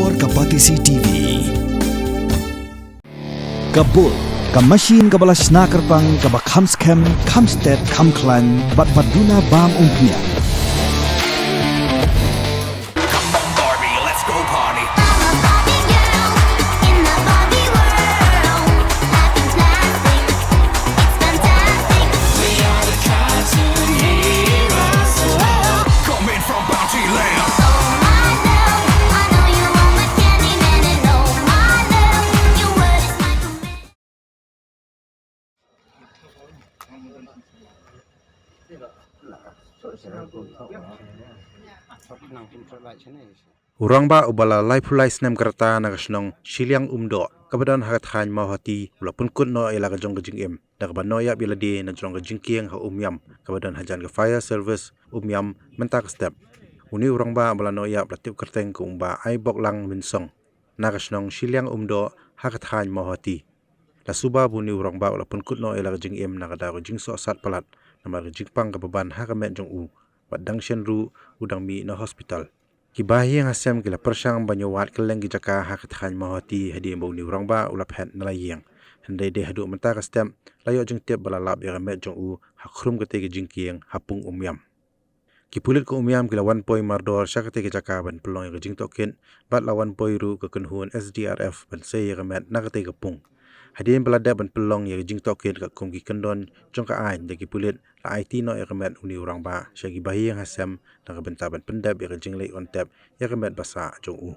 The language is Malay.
Nalor kapatisi TV. Kabul, kamasin kabalas nakarpang kabakhamskem, khamstet, khamklan, batbaduna bam umpnya. Rangbah ubala laipulai snem kerta nagasnong siliang umdo kabadan hakat khan mahati ulapun kun no ila ka jong Jingkieng dak ban no ya biladi na jong Jingkieng ha Umiam kabadan hajan ka fire service Umiam mentak step uni Rangbah ubala no ya platip kerteng ku umba ai bok lang minsong nagasnong siliang umdo hakat khan mahati la Suba buni Rangbah ulapun kun no ila ka Jingkieng nakada ko Sohsat Palat Namar jingpang ka baban ha ka met jong u badang shenru udang mi na hospital Kibahi yang asam kila persang banyuwat keleng gijaka hakat khan mahati hadi mbau ni Rangbah ulap het nalayang hendai de hadu mentak stem layo jeng tiap balalap ya met jong u hakrum kete ke Jingkieng hapung Umiam Kipulit ko Umiam kila 1 poi mardor syakate gijaka ban pelong ke Jingtokin bat lawan poi ru ke kenhuan SDRF ban sei ya met nakate ke pung Hadin belada ban pelong ya Jingtokin ka kumki kendon jong ka ain de kipulit la IT no ya met uni Rangbah syagi bahi yang asam nak bentaban pendap ya jinglei on tap ya met basa jong u